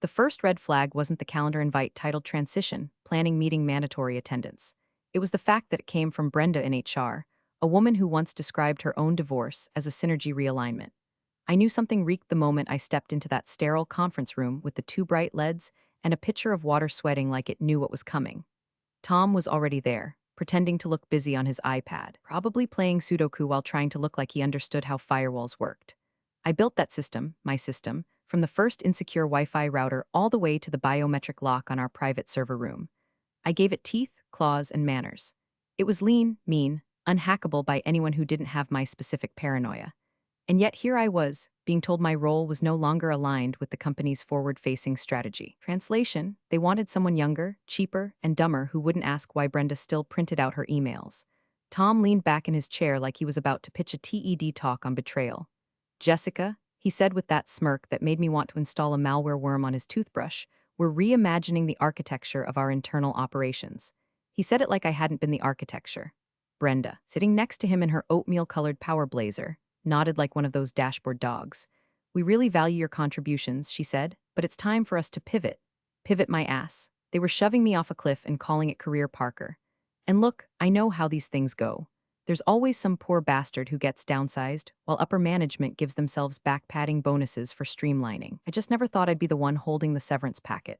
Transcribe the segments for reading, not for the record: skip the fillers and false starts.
The first red flag wasn't the calendar invite titled Transition, Planning Meeting Mandatory Attendance. It was the fact that it came from Brenda in HR, a woman who once described her own divorce as a synergy realignment. I knew something reeked the moment I stepped into that sterile conference room with the two bright LEDs and a pitcher of water sweating like it knew what was coming. Tom was already there, pretending to look busy on his iPad, probably playing Sudoku while trying to look like he understood how firewalls worked. I built that system, my system, from the first insecure Wi-Fi router all the way to the biometric lock on our private server room. I gave it teeth, claws, and manners. It was lean, mean, unhackable by anyone who didn't have my specific paranoia. And yet here I was, being told my role was no longer aligned with the company's forward-facing strategy. Translation, they wanted someone younger, cheaper, and dumber who wouldn't ask why Brenda still printed out her emails. Tom leaned back in his chair like he was about to pitch a TED talk on betrayal. Jessica, he said with that smirk that made me want to install a malware worm on his toothbrush, we're reimagining the architecture of our internal operations. He said it like I hadn't been the architecture. Brenda, sitting next to him in her oatmeal-colored power blazer, nodded like one of those dashboard dogs. We really value your contributions, she said, but it's time for us to pivot. Pivot my ass. They were shoving me off a cliff and calling it Career Parker. And look, I know how these things go. There's always some poor bastard who gets downsized, while upper management gives themselves back-padding bonuses for streamlining. I just never thought I'd be the one holding the severance packet.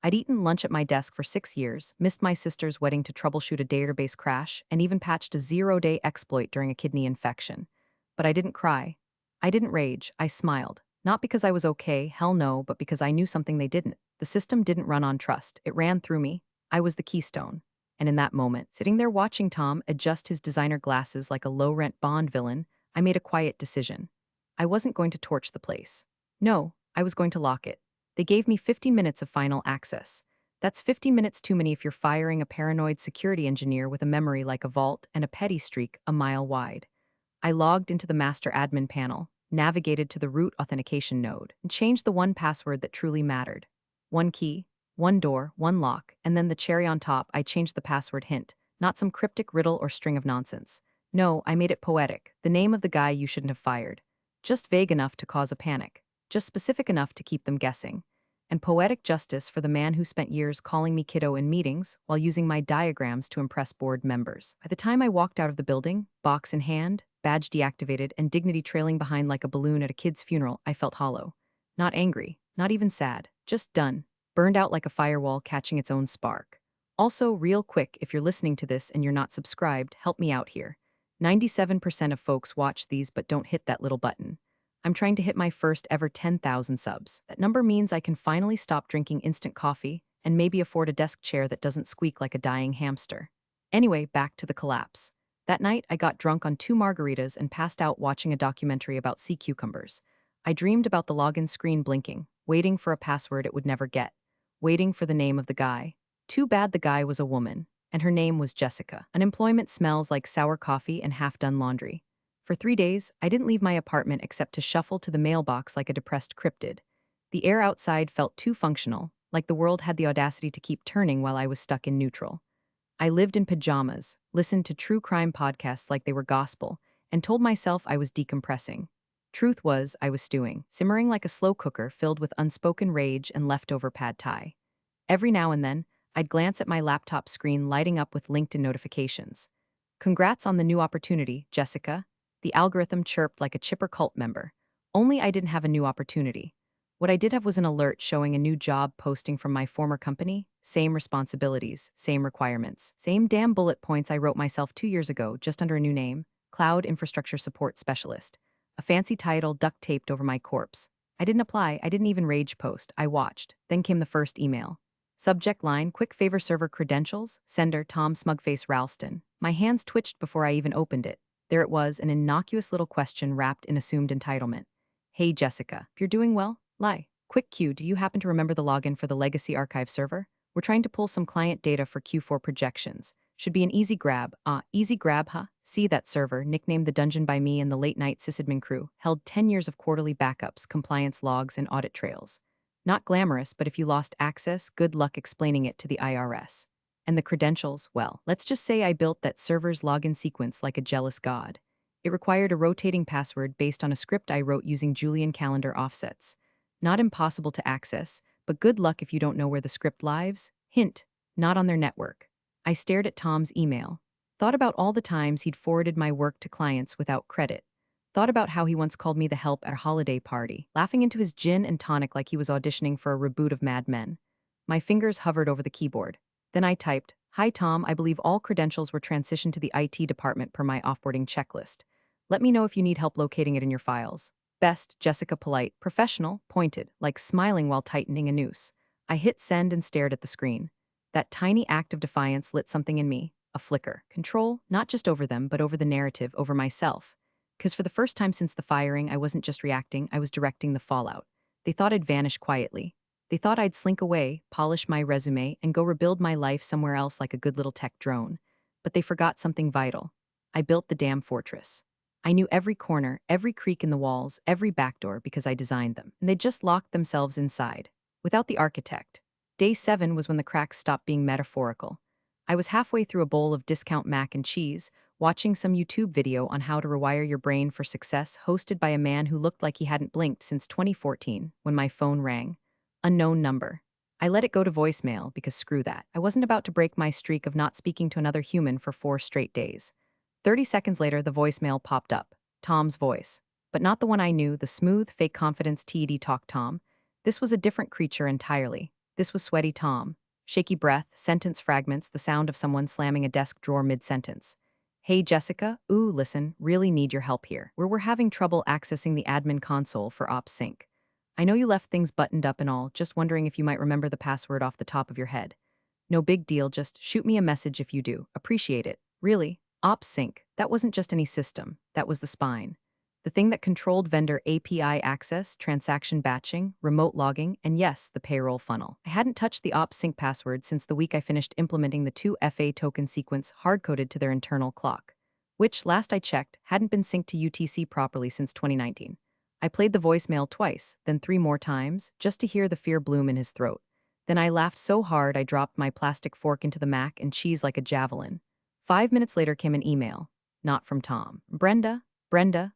I'd eaten lunch at my desk for 6 years, missed my sister's wedding to troubleshoot a database crash, and even patched a zero-day exploit during a kidney infection. But I didn't cry. I didn't rage, I smiled. Not because I was okay, hell no, but because I knew something they didn't. The system didn't run on trust, it ran through me. I was the keystone. And in that moment, sitting there watching Tom adjust his designer glasses like a low-rent Bond villain, I made a quiet decision. I wasn't going to torch the place. No, I was going to lock it. They gave me 15 minutes of final access. That's 15 minutes too many if you're firing a paranoid security engineer with a memory like a vault and a petty streak a mile wide. I logged into the master admin panel, navigated to the root authentication node, and changed the one password that truly mattered. One key, one door, one lock, and then the cherry on top, I changed the password hint, not some cryptic riddle or string of nonsense. No, I made it poetic, the name of the guy you shouldn't have fired. Just vague enough to cause a panic, just specific enough to keep them guessing. And poetic justice for the man who spent years calling me kiddo in meetings while using my diagrams to impress board members. By the time I walked out of the building, box in hand, badge deactivated, and dignity trailing behind like a balloon at a kid's funeral, I felt hollow. Not angry, not even sad, just done. Burned out like a firewall catching its own spark. Also, real quick, if you're listening to this and you're not subscribed, help me out here. 97% of folks watch these but don't hit that little button. I'm trying to hit my first ever 10,000 subs. That number means I can finally stop drinking instant coffee and maybe afford a desk chair that doesn't squeak like a dying hamster. Anyway, back to the collapse. That night, I got drunk on 2 margaritas and passed out watching a documentary about sea cucumbers. I dreamed about the login screen blinking, waiting for a password it would never get, waiting for the name of the guy. Too bad the guy was a woman, and her name was Jessica. Unemployment smells like sour coffee and half-done laundry. For 3 days, I didn't leave my apartment except to shuffle to the mailbox like a depressed cryptid. The air outside felt too functional, like the world had the audacity to keep turning while I was stuck in neutral. I lived in pajamas, listened to true crime podcasts like they were gospel, and told myself I was decompressing. Truth was, I was stewing, simmering like a slow cooker filled with unspoken rage and leftover pad thai. Every now and then, I'd glance at my laptop screen lighting up with LinkedIn notifications. Congrats on the new opportunity, Jessica. The algorithm chirped like a chipper cult member. Only I didn't have a new opportunity. What I did have was an alert showing a new job posting from my former company. Same responsibilities, same requirements, same damn bullet points I wrote myself 2 years ago just under a new name, Cloud Infrastructure Support Specialist. A fancy title duct-taped over my corpse. I didn't apply, I didn't even rage post, I watched. Then came the first email. Subject line, quick favor server credentials, sender Tom Smugface Ralston. My hands twitched before I even opened it. There it was, an innocuous little question wrapped in assumed entitlement. Hey Jessica, if you're doing well, lie. Quick cue, do you happen to remember the login for the legacy archive server? We're trying to pull some client data for Q4 projections. Should be an easy grab. Easy grab, huh? See that server, nicknamed the Dungeon by me and the late-night sysadmin crew, held 10 years of quarterly backups, compliance logs, and audit trails. Not glamorous, but if you lost access, good luck explaining it to the IRS. And the credentials, well, let's just say I built that server's login sequence like a jealous god. It required a rotating password based on a script I wrote using Julian calendar offsets. Not impossible to access, but good luck if you don't know where the script lives. Hint, not on their network. I stared at Tom's email. Thought about all the times he'd forwarded my work to clients without credit. Thought about how he once called me the help at a holiday party, laughing into his gin and tonic like he was auditioning for a reboot of Mad Men. My fingers hovered over the keyboard. Then I typed, "Hi Tom, I believe all credentials were transitioned to the IT department per my offboarding checklist. Let me know if you need help locating it in your files. Best, Jessica." Polite, professional, pointed, like smiling while tightening a noose. I hit send and stared at the screen. That tiny act of defiance lit something in me, a flicker. Control, not just over them, but over the narrative, over myself. Because for the first time since the firing, I wasn't just reacting, I was directing the fallout. They thought I'd vanish quietly. They thought I'd slink away, polish my resume, and go rebuild my life somewhere else like a good little tech drone. But they forgot something vital. I built the damn fortress. I knew every corner, every creak in the walls, every back door because I designed them, and they just locked themselves inside. Without the architect. Day 7 was when the cracks stopped being metaphorical. I was halfway through a bowl of discount mac and cheese, watching some YouTube video on how to rewire your brain for success hosted by a man who looked like he hadn't blinked since 2014 when my phone rang. Unknown number. I let it go to voicemail because screw that. I wasn't about to break my streak of not speaking to another human for 4 straight days. 30 seconds later, the voicemail popped up. Tom's voice. But not the one I knew, the smooth, fake confidence TED talk Tom. This was a different creature entirely. This was sweaty Tom. Shaky breath, sentence fragments, the sound of someone slamming a desk drawer mid-sentence. "Hey Jessica, ooh, listen, really need your help here. We're having trouble accessing the admin console for Ops Sync. I know you left things buttoned up and all, just wondering if you might remember the password off the top of your head. No big deal, just shoot me a message if you do. Appreciate it. Really. Ops Sync, that wasn't just any system, that was the spine. The thing that controlled vendor API access, transaction batching, remote logging, and yes, the payroll funnel. I hadn't touched the Ops Sync password since the week I finished implementing the 2FA token sequence hard-coded to their internal clock, which, last I checked, hadn't been synced to UTC properly since 2019. I played the voicemail twice, then 3 more times, just to hear the fear bloom in his throat. Then I laughed so hard I dropped my plastic fork into the mac and cheese like a javelin. 5 minutes later came an email. Not from Tom. Brenda,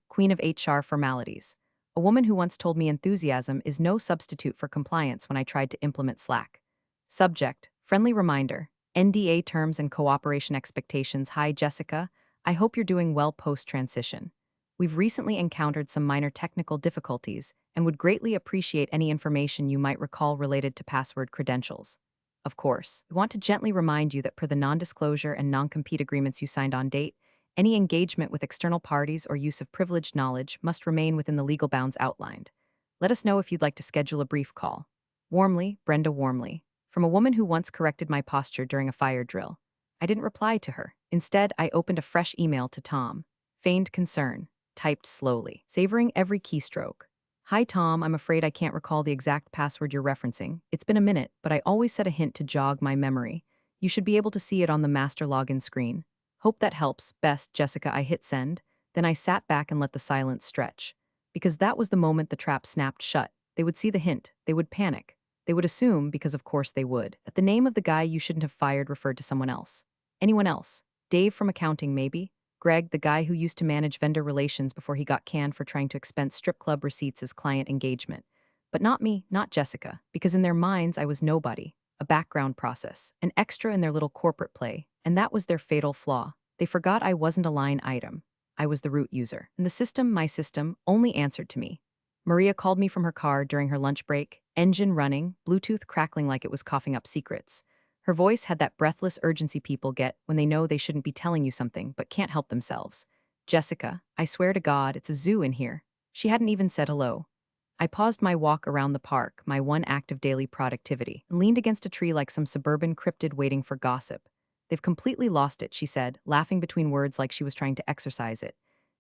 queen of HR formalities. A woman who once told me enthusiasm is no substitute for compliance when I tried to implement Slack. Subject, friendly reminder, NDA terms and cooperation expectations. Hi Jessica, I hope you're doing well post-transition. We've recently encountered some minor technical difficulties and would greatly appreciate any information you might recall related to password credentials. Of course, we want to gently remind you that per the non-disclosure and non-compete agreements you signed on date, any engagement with external parties or use of privileged knowledge must remain within the legal bounds outlined. Let us know if you'd like to schedule a brief call. Warmly, Brenda warmly. From a woman who once corrected my posture during a fire drill. I didn't reply to her. Instead, I opened a fresh email to Tom. Feigned concern. Typed slowly, savoring every keystroke. "Hi Tom, I'm afraid I can't recall the exact password you're referencing. It's been a minute, but I always set a hint to jog my memory. You should be able to see it on the master login screen. Hope that helps. Best, Jessica." I hit send. Then I sat back and let the silence stretch. Because that was the moment the trap snapped shut. They would see the hint. They would panic. They would assume, because of course they would, that the name of the guy you shouldn't have fired referred to someone else. Anyone else. Dave from accounting, maybe? Greg, the guy who used to manage vendor relations before he got canned for trying to expense strip club receipts as client engagement. But not me, not Jessica, because in their minds I was nobody, a background process, an extra in their little corporate play, and that was their fatal flaw. They forgot I wasn't a line item. I was the root user, and the system, my system, only answered to me. Maria called me from her car during her lunch break, engine running, Bluetooth crackling like it was coughing up secrets. Her voice had that breathless urgency people get when they know they shouldn't be telling you something but can't help themselves. "Jessica, I swear to God, it's a zoo in here." She hadn't even said hello. I paused my walk around the park, my one act of daily productivity, and leaned against a tree like some suburban cryptid waiting for gossip. "They've completely lost it," she said, laughing between words like she was trying to exercise it.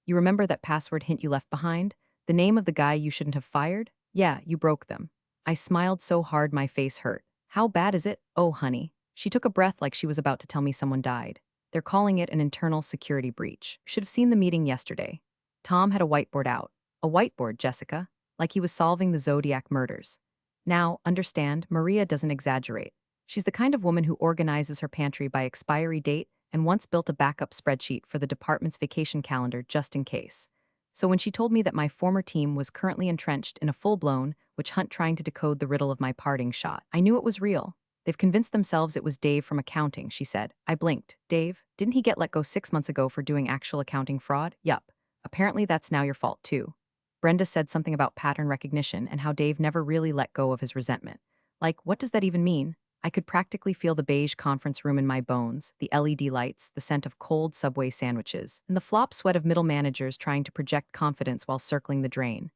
"You remember that password hint you left behind? The name of the guy you shouldn't have fired? Yeah, you broke them." I smiled so hard my face hurt. "How bad is it? Oh, honey." She took a breath like she was about to tell me someone died. "They're calling it an internal security breach. You should have seen the meeting yesterday." Tom had a whiteboard out. A whiteboard, Jessica. Like he was solving the Zodiac murders. Now, understand, Maria doesn't exaggerate. She's the kind of woman who organizes her pantry by expiry date and once built a backup spreadsheet for the department's vacation calendar just in case. So when she told me that my former team was currently entrenched in a full-blown, which Hunt trying to decode the riddle of my parting shot. I knew it was real. They've convinced themselves it was Dave from accounting, she said. I blinked. Dave? Didn't he get let go 6 months ago for doing actual accounting fraud? Yup. Apparently that's now your fault too. Brenda said something about pattern recognition and how Dave never really let go of his resentment. Like, what does that even mean? I could practically feel the beige conference room in my bones, the LED lights, the scent of cold Subway sandwiches, and the flop sweat of middle managers trying to project confidence while circling the drain.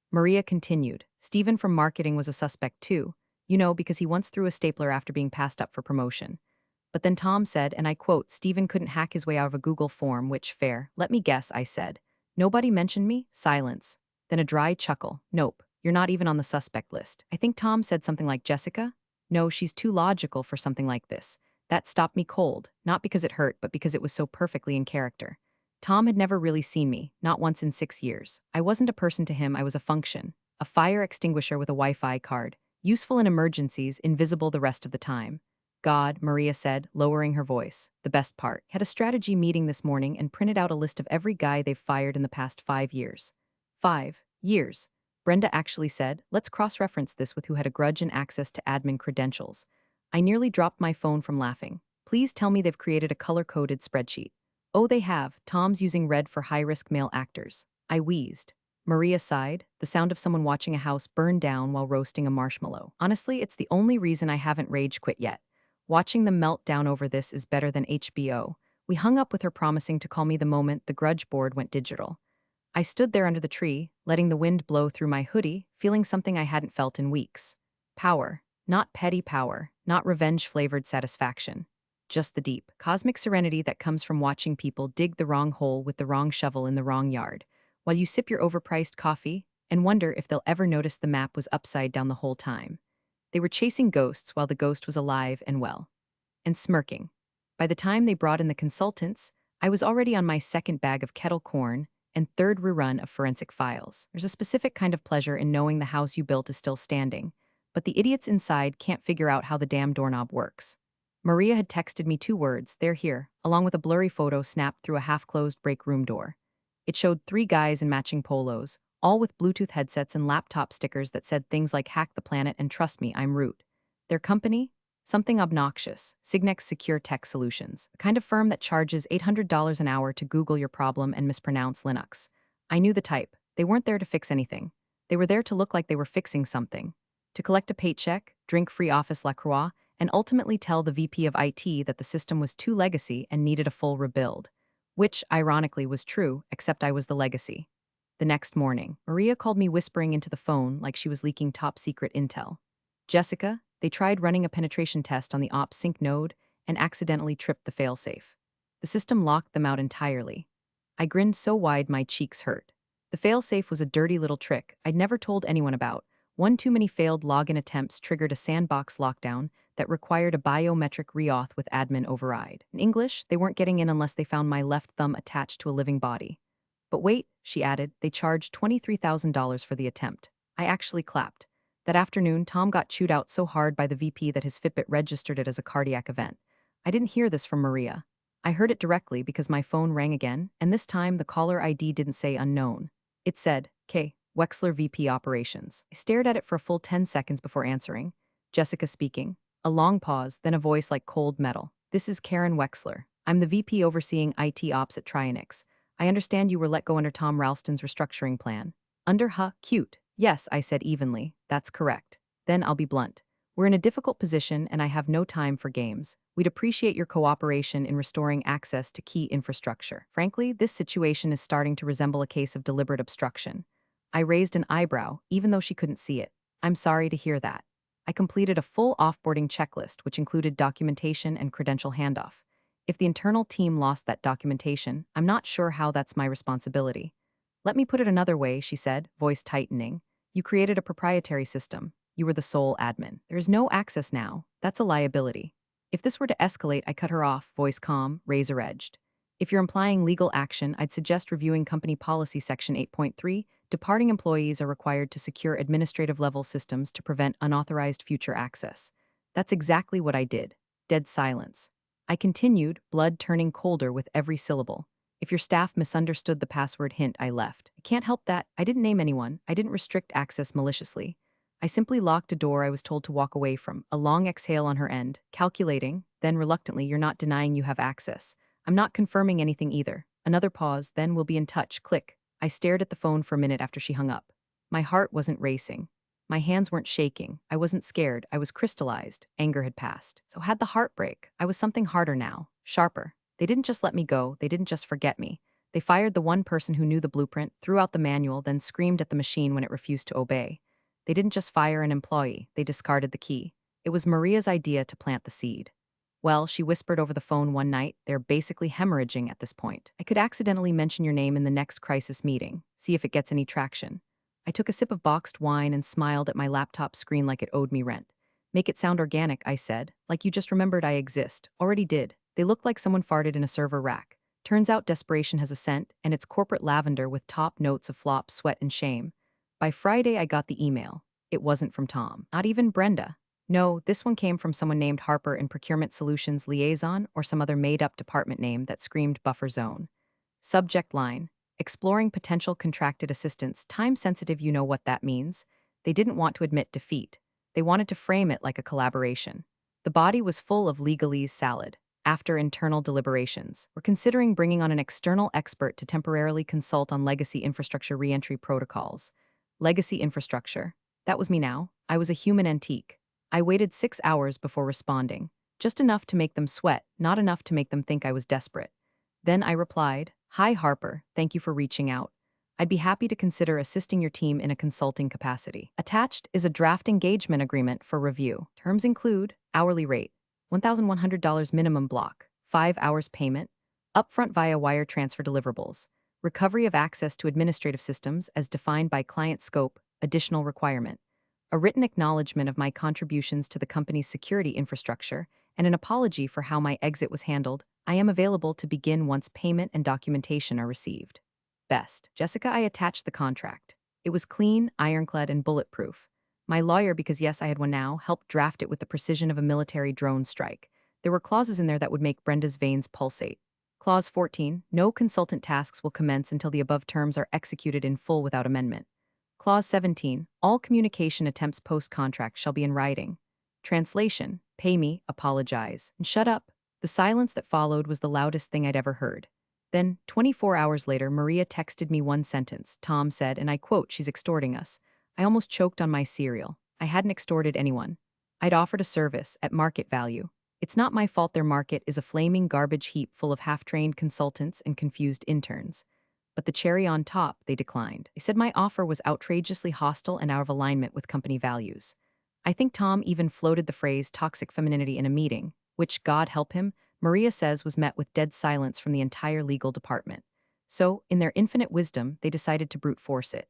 Maria continued. Stephen from marketing was a suspect too, because he once threw a stapler after being passed up for promotion. But then Tom said, and I quote, Stephen couldn't hack his way out of a Google form, which, fair. Let me guess, I said. Nobody mentioned me? Silence. Then a dry chuckle. Nope, you're not even on the suspect list. I think Tom said something like Jessica? No, she's too logical for something like this. That stopped me cold, not because it hurt, but because it was so perfectly in character. Tom had never really seen me, not once in 6 years. I wasn't a person to him, I was a function. A fire extinguisher with a Wi-Fi card. Useful in emergencies, invisible the rest of the time. God, Maria said, lowering her voice. The best part. Had a strategy meeting this morning and printed out a list of every guy they've fired in the past 5 years. 5 years. Brenda actually said, let's cross-reference this with who had a grudge and access to admin credentials. I nearly dropped my phone from laughing. Please tell me they've created a color-coded spreadsheet. Oh, they have. Tom's using red for high-risk male actors. I wheezed. Maria sighed, the sound of someone watching a house burn down while roasting a marshmallow. Honestly, it's the only reason I haven't rage quit yet. Watching them melt down over this is better than HBO. We hung up with her promising to call me the moment the grudge board went digital. I stood there under the tree, letting the wind blow through my hoodie, feeling something I hadn't felt in weeks. Power. Not petty power, not revenge-flavored satisfaction. Just the deep, cosmic serenity that comes from watching people dig the wrong hole with the wrong shovel in the wrong yard, while you sip your overpriced coffee and wonder if they'll ever notice the map was upside down the whole time. They were chasing ghosts while the ghost was alive and well. And smirking. By the time they brought in the consultants, I was already on my second bag of kettle corn and third rerun of forensic files. There's a specific kind of pleasure in knowing the house you built is still standing, but the idiots inside can't figure out how the damn doorknob works. Maria had texted me 2 words, they're here, along with a blurry photo snapped through a half-closed break room door. It showed 3 guys in matching polos, all with Bluetooth headsets and laptop stickers that said things like hack the planet and trust me, I'm root. Their company? Something obnoxious, Signex Secure Tech Solutions, a kind of firm that charges $800 an hour to Google your problem and mispronounce Linux. I knew the type. They weren't there to fix anything. They were there to look like they were fixing something. To collect a paycheck, drink free Office La Croix, and ultimately tell the VP of IT that the system was too legacy and needed a full rebuild. Which, ironically, was true, except I was the legacy. The next morning, Maria called me whispering into the phone like she was leaking top-secret intel. Jessica, they tried running a penetration test on the ops sync node and accidentally tripped the failsafe. The system locked them out entirely. I grinned so wide my cheeks hurt. The failsafe was a dirty little trick I'd never told anyone about. One too many failed login attempts triggered a sandbox lockdown that required a biometric reauth with admin override. In English, they weren't getting in unless they found my left thumb attached to a living body. But wait, she added, they charged $23,000 for the attempt. I actually clapped. That afternoon, Tom got chewed out so hard by the VP that his Fitbit registered it as a cardiac event. I didn't hear this from Maria. I heard it directly because my phone rang again, and this time the caller ID didn't say unknown. It said, K. Wexler VP Operations. I stared at it for a full 10 seconds before answering. Jessica speaking. A long pause, then a voice like cold metal. This is Karen Wexler. I'm the VP overseeing IT ops at Trionix. I understand you were let go under Tom Ralston's restructuring plan. Under cute. Yes, I said evenly. That's correct. Then I'll be blunt. We're in a difficult position and I have no time for games. We'd appreciate your cooperation in restoring access to key infrastructure. Frankly, this situation is starting to resemble a case of deliberate obstruction. I raised an eyebrow, even though she couldn't see it. I'm sorry to hear that. I completed a full offboarding checklist, which included documentation and credential handoff. If the internal team lost that documentation, I'm not sure how that's my responsibility. Let me put it another way, she said, voice tightening. You created a proprietary system. You were the sole admin. There is no access now. That's a liability. If this were to escalate, I cut her off, voice calm, razor-edged. If you're implying legal action, I'd suggest reviewing Company Policy Section 8.3. Departing employees are required to secure administrative-level systems to prevent unauthorized future access. That's exactly what I did. Dead silence. I continued, blood turning colder with every syllable. If your staff misunderstood the password hint, I left. I can't help that. I didn't name anyone. I didn't restrict access maliciously. I simply locked a door I was told to walk away from, a long exhale on her end, calculating, then reluctantly, "You're not denying you have access. I'm not confirming anything either." Another pause, then "We'll be in touch." Click. I stared at the phone for a minute after she hung up. My heart wasn't racing. My hands weren't shaking. I wasn't scared. I was crystallized. Anger had passed. So had the heartbreak. I was something harder now, sharper. They didn't just let me go. They didn't just forget me. They fired the one person who knew the blueprint, threw out the manual, then screamed at the machine when it refused to obey. They didn't just fire an employee. They discarded the key. It was Maria's idea to plant the seed. "Well," she whispered over the phone one night, "they're basically hemorrhaging at this point. I could accidentally mention your name in the next crisis meeting. See if it gets any traction." I took a sip of boxed wine and smiled at my laptop screen like it owed me rent. "Make it sound organic," I said, "like you just remembered I exist." Already did. They looked like someone farted in a server rack. Turns out desperation has a scent, and it's corporate lavender with top notes of flop, sweat, and shame. By Friday, I got the email. It wasn't from Tom. Not even Brenda. No, this one came from someone named Harper in Procurement Solutions Liaison or some other made-up department name that screamed buffer zone. Subject line: exploring potential contracted assistance, time-sensitive. You know what that means. They didn't want to admit defeat. They wanted to frame it like a collaboration. The body was full of legalese salad. After internal deliberations, we're considering bringing on an external expert to temporarily consult on legacy infrastructure reentry protocols. Legacy infrastructure. That was me now. I was a human antique. I waited 6 hours before responding. Just enough to make them sweat, not enough to make them think I was desperate. Then I replied, "Hi Harper, thank you for reaching out. I'd be happy to consider assisting your team in a consulting capacity. Attached is a draft engagement agreement for review. Terms include hourly rate, $1,100 minimum block, 5 hours payment, upfront via wire transfer deliverables, recovery of access to administrative systems as defined by client scope, additional requirement, a written acknowledgement of my contributions to the company's security infrastructure, and an apology for how my exit was handled. I am available to begin once payment and documentation are received." Best. Jessica, I attached the contract. It was clean, ironclad, and bulletproof. My lawyer, because yes, I had one now, helped draft it with the precision of a military drone strike. There were clauses in there that would make Brenda's veins pulsate. Clause 14, no consultant tasks will commence until the above terms are executed in full without amendment. Clause 17, all communication attempts post-contract shall be in writing. Translation, pay me, apologize, and shut up. The silence that followed was the loudest thing I'd ever heard. Then, 24 hours later, Maria texted me one sentence. Tom said, and I quote, "She's extorting us." I almost choked on my cereal. I hadn't extorted anyone. I'd offered a service at market value. It's not my fault their market is a flaming garbage heap full of half-trained consultants and confused interns. But the cherry on top, they declined. They said my offer was outrageously hostile and out of alignment with company values. I think Tom even floated the phrase toxic femininity in a meeting, which, God help him, Maria says was met with dead silence from the entire legal department. So, in their infinite wisdom, they decided to brute force it.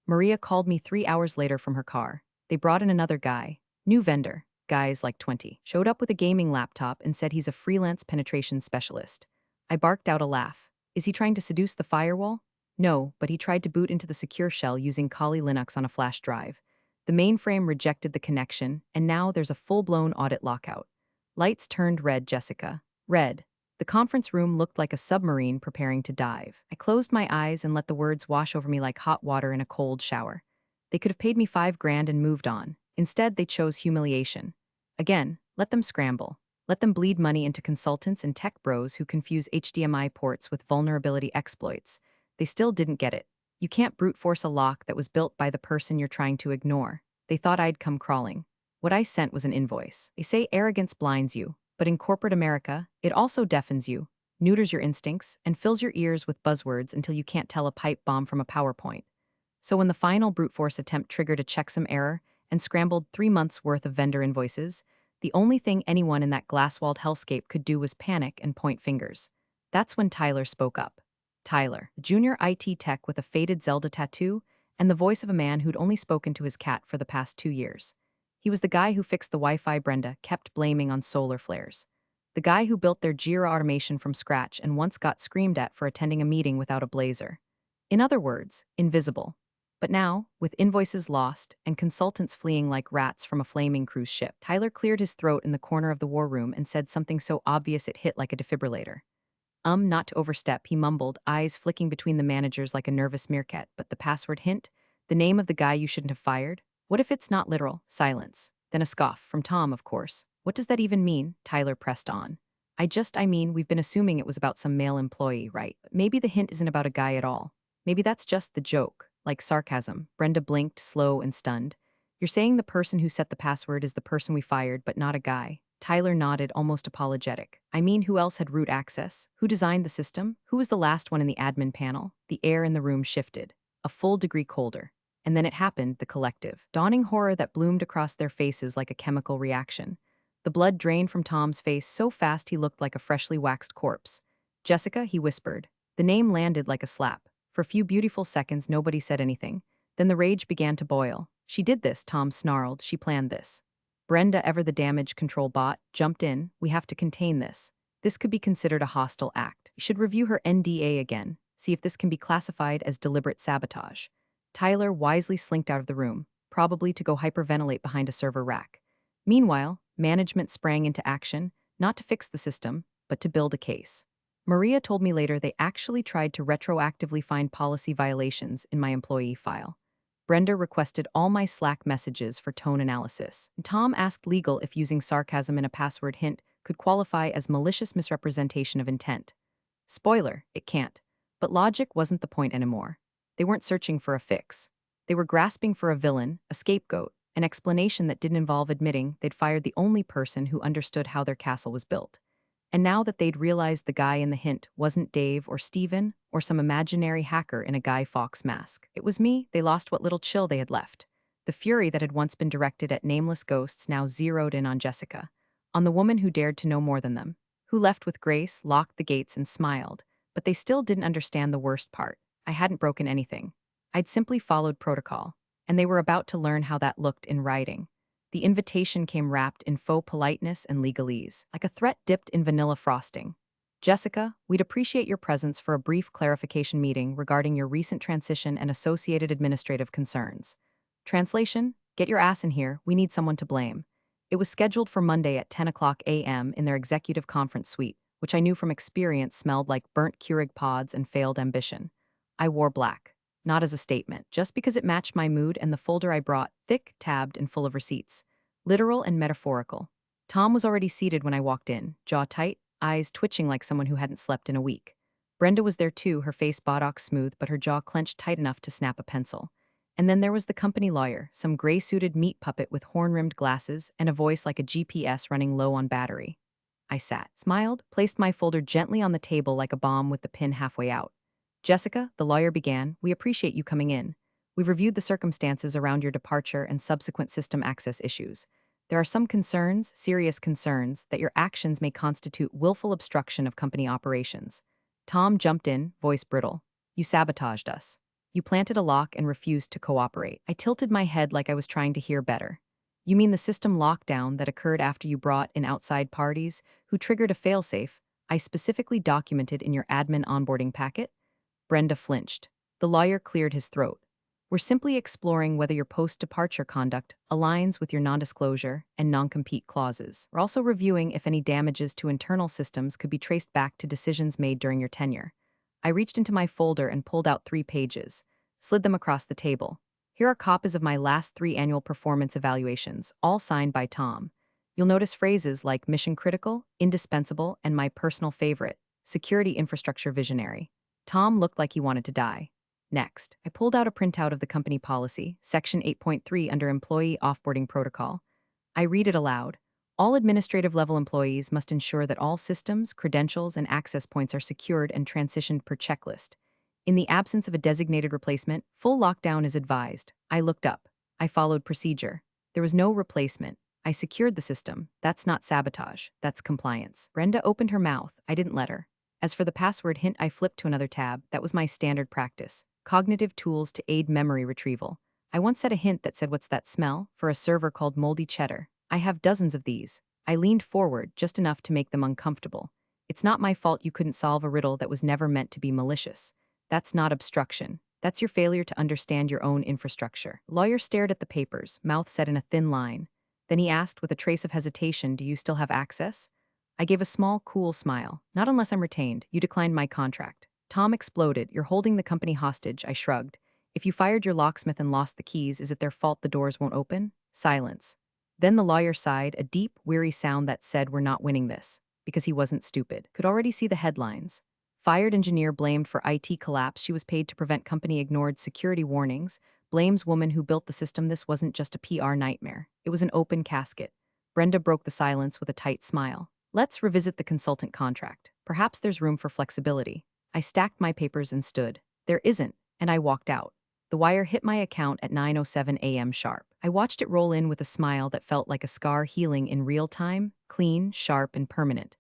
Maria called me 3 hours later from her car. They brought in another guy, new vendor, guys like 20, showed up with a gaming laptop and said he's a freelance penetration specialist. I barked out a laugh. Is he trying to seduce the firewall? No, but he tried to boot into the secure shell using Kali Linux on a flash drive. The mainframe rejected the connection, and now there's a full-blown audit lockout. Lights turned red, Jessica. Red. The conference room looked like a submarine preparing to dive. I closed my eyes and let the words wash over me like hot water in a cold shower. They could have paid me $5,000 and moved on. Instead, they chose humiliation. Again, let them scramble. Let them bleed money into consultants and tech bros who confuse HDMI ports with vulnerability exploits. They still didn't get it. You can't brute force a lock that was built by the person you're trying to ignore. They thought I'd come crawling. What I sent was an invoice. They say arrogance blinds you, but in corporate America, it also deafens you, neuters your instincts, and fills your ears with buzzwords until you can't tell a pipe bomb from a PowerPoint. So when the final brute force attempt triggered a checksum error and scrambled 3 months' worth of vendor invoices, the only thing anyone in that glass-walled hellscape could do was panic and point fingers. That's when Tyler spoke up. Tyler, a junior IT tech with a faded Zelda tattoo and the voice of a man who'd only spoken to his cat for the past 2 years. He was the guy who fixed the Wi-Fi Brenda kept blaming on solar flares. The guy who built their Jira automation from scratch and once got screamed at for attending a meeting without a blazer. In other words, invisible. But now, with invoices lost and consultants fleeing like rats from a flaming cruise ship, Tyler cleared his throat in the corner of the war room and said something so obvious it hit like a defibrillator. Not to overstep, he mumbled, eyes flicking between the managers like a nervous meerkat, but the password hint? The name of the guy you shouldn't have fired? What if it's not literal? Silence. Then a scoff, from Tom, of course. What does that even mean? Tyler pressed on. I mean, we've been assuming it was about some male employee, right? But maybe the hint isn't about a guy at all. Maybe that's just the joke, like sarcasm. Brenda blinked, slow and stunned. You're saying the person who set the password is the person we fired, but not a guy? Tyler nodded, almost apologetic. I mean, who else had root access? Who designed the system? Who was the last one in the admin panel? The air in the room shifted, a full degree colder. And then it happened, the collective. Dawning horror that bloomed across their faces like a chemical reaction. The blood drained from Tom's face so fast he looked like a freshly waxed corpse. Jessica, he whispered. The name landed like a slap. For a few beautiful seconds, nobody said anything. Then the rage began to boil. She did this, Tom snarled. She planned this. Brenda, ever the damage control bot, jumped in. We have to contain this. This could be considered a hostile act. You should review her NDA again. See if this can be classified as deliberate sabotage. Tyler wisely slinked out of the room, probably to go hyperventilate behind a server rack. Meanwhile, management sprang into action, not to fix the system, but to build a case. Maria told me later they actually tried to retroactively find policy violations in my employee file. Brenda requested all my Slack messages for tone analysis. Tom asked legal if using sarcasm in a password hint could qualify as malicious misrepresentation of intent. Spoiler, it can't. But logic wasn't the point anymore. They weren't searching for a fix. They were grasping for a villain, a scapegoat, an explanation that didn't involve admitting they'd fired the only person who understood how their castle was built. And now that they'd realized the guy in the hint wasn't Dave or Steven or some imaginary hacker in a Guy Fawkes mask, it was me, they lost what little chill they had left. The fury that had once been directed at nameless ghosts now zeroed in on Jessica, on the woman who dared to know more than them, who left with grace, locked the gates, and smiled. But they still didn't understand the worst part. I hadn't broken anything. I'd simply followed protocol, and they were about to learn how that looked in writing. The invitation came wrapped in faux politeness and legalese, like a threat dipped in vanilla frosting. Jessica, we'd appreciate your presence for a brief clarification meeting regarding your recent transition and associated administrative concerns. Translation, get your ass in here, we need someone to blame. It was scheduled for Monday at 10 a.m. in their executive conference suite, which I knew from experience smelled like burnt Keurig pods and failed ambition. I wore black. Not as a statement, just because it matched my mood and the folder I brought, thick, tabbed, and full of receipts. Literal and metaphorical. Tom was already seated when I walked in, jaw tight, eyes twitching like someone who hadn't slept in a week. Brenda was there too, her face buttock smooth but her jaw clenched tight enough to snap a pencil. And then there was the company lawyer, some gray-suited meat puppet with horn-rimmed glasses and a voice like a GPS running low on battery. I sat, smiled, placed my folder gently on the table like a bomb with the pin halfway out. Jessica, the lawyer began, we appreciate you coming in. We've reviewed the circumstances around your departure and subsequent system access issues. There are some concerns, serious concerns, that your actions may constitute willful obstruction of company operations. Tom jumped in, voice brittle. You sabotaged us. You planted a lock and refused to cooperate. I tilted my head like I was trying to hear better. You mean the system lockdown that occurred after you brought in outside parties, who triggered a failsafe, I specifically documented in your admin onboarding packet? Brenda flinched. The lawyer cleared his throat. We're simply exploring whether your post-departure conduct aligns with your non-disclosure and non-compete clauses. We're also reviewing if any damages to internal systems could be traced back to decisions made during your tenure. I reached into my folder and pulled out 3 pages, slid them across the table. Here are copies of my last 3 annual performance evaluations, all signed by Tom. You'll notice phrases like mission critical, indispensable, and my personal favorite, security infrastructure visionary. Tom looked like he wanted to die. Next, I pulled out a printout of the company policy, Section 8.3 under Employee Offboarding Protocol. I read it aloud. All administrative-level employees must ensure that all systems, credentials, and access points are secured and transitioned per checklist. In the absence of a designated replacement, full lockdown is advised. I looked up. I followed procedure. There was no replacement. I secured the system. That's not sabotage. That's compliance. Brenda opened her mouth. I didn't let her. As for the password hint, I flipped to another tab. That was my standard practice. Cognitive tools to aid memory retrieval. I once set a hint that said, "What's that smell?" for a server called Moldy Cheddar. I have dozens of these. I leaned forward, just enough to make them uncomfortable. It's not my fault you couldn't solve a riddle that was never meant to be malicious. That's not obstruction. That's your failure to understand your own infrastructure. Lawyer stared at the papers, mouth set in a thin line. Then he asked with a trace of hesitation, "Do you still have access?" I gave a small, cool smile. "Not unless I'm retained. You declined my contract." Tom exploded. "You're holding the company hostage," I shrugged. If you fired your locksmith and lost the keys, is it their fault the doors won't open? Silence. Then the lawyer sighed, a deep, weary sound that said we're not winning this. Because he wasn't stupid. Could already see the headlines. Fired engineer blamed for IT collapse. She was paid to prevent company ignored security warnings. Blames woman who built the system. This wasn't just a PR nightmare. It was an open casket. Brenda broke the silence with a tight smile. Let's revisit the consultant contract. Perhaps there's room for flexibility. I stacked my papers and stood. There isn't, and I walked out. The wire hit my account at 9:07 a.m. sharp. I watched it roll in with a smile that felt like a scar healing in real time, clean, sharp, and permanent.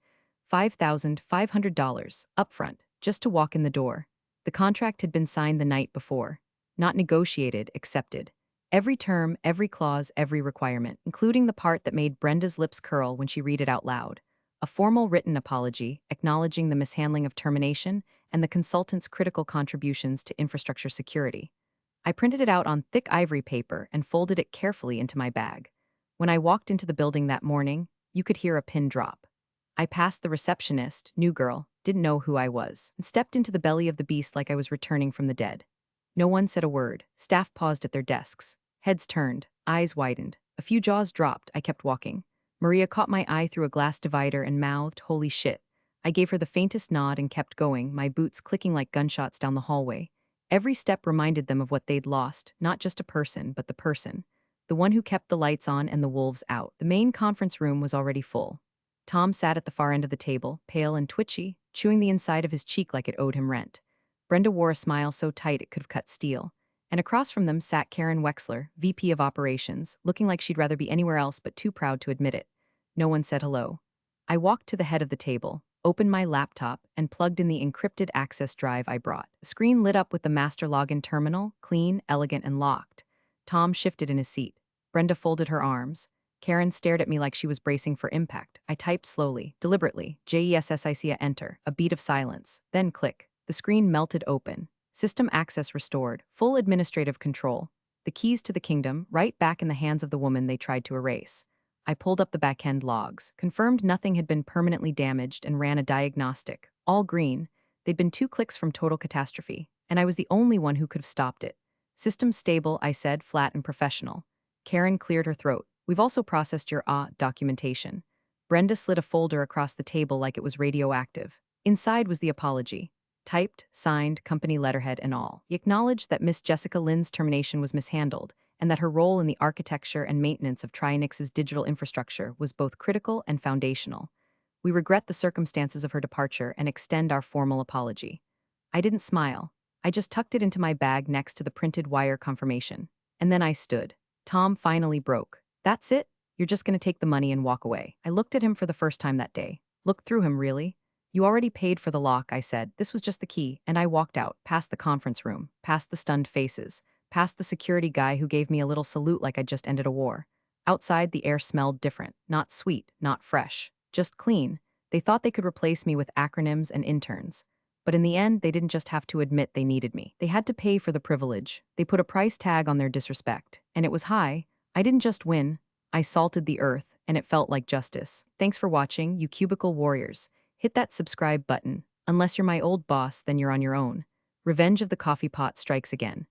$5,500 upfront, just to walk in the door. The contract had been signed the night before. Not negotiated, accepted. Every term, every clause, every requirement, including the part that made Brenda's lips curl when she read it out loud. A formal written apology, acknowledging the mishandling of termination and the consultant's critical contributions to infrastructure security. I printed it out on thick ivory paper and folded it carefully into my bag. When I walked into the building that morning, you could hear a pin drop. I passed the receptionist, new girl, didn't know who I was, and stepped into the belly of the beast like I was returning from the dead. No one said a word. Staff paused at their desks. Heads turned, eyes widened. A few jaws dropped. I kept walking. Maria caught my eye through a glass divider and mouthed, "Holy shit." I gave her the faintest nod and kept going, my boots clicking like gunshots down the hallway. Every step reminded them of what they'd lost, not just a person, but the person. The one who kept the lights on and the wolves out. The main conference room was already full. Tom sat at the far end of the table, pale and twitchy, chewing the inside of his cheek like it owed him rent. Brenda wore a smile so tight it could have cut steel. And across from them sat Karen Wexler, VP of Operations, looking like she'd rather be anywhere else but too proud to admit it. No one said hello. I walked to the head of the table, opened my laptop, and plugged in the encrypted access drive I brought. The screen lit up with the master login terminal, clean, elegant, and locked. Tom shifted in his seat. Brenda folded her arms. Karen stared at me like she was bracing for impact. I typed slowly, deliberately, JESSIC enter, a beat of silence. Then click. The screen melted open. System access restored, full administrative control. The keys to the kingdom, right back in the hands of the woman they tried to erase. I pulled up the back-end logs, confirmed nothing had been permanently damaged, and ran a diagnostic. All green. They'd been 2 clicks from total catastrophe, and I was the only one who could have stopped it. System stable, I said, flat and professional. Karen cleared her throat. We've also processed your documentation. Brenda slid a folder across the table like it was radioactive. Inside was the apology. Typed, signed, company letterhead and all. He acknowledged that Miss Jessica Lynn's termination was mishandled, and that her role in the architecture and maintenance of Trinix's digital infrastructure was both critical and foundational. We regret the circumstances of her departure and extend our formal apology. I didn't smile. I just tucked it into my bag next to the printed wire confirmation. And then I stood. Tom finally broke. That's it? You're just going to take the money and walk away. I looked at him for the first time that day. Looked through him, really? You already paid for the lock, I said. This was just the key, and I walked out, past the conference room, past the stunned faces, past the security guy who gave me a little salute like I'd just ended a war. Outside, the air smelled different. Not sweet, not fresh. Just clean. They thought they could replace me with acronyms and interns. But in the end, they didn't just have to admit they needed me. They had to pay for the privilege. They put a price tag on their disrespect. And it was high. I didn't just win. I salted the earth, and it felt like justice. Thanks for watching, you cubicle warriors. Hit that subscribe button. Unless you're my old boss, then you're on your own. Revenge of the coffee pot strikes again.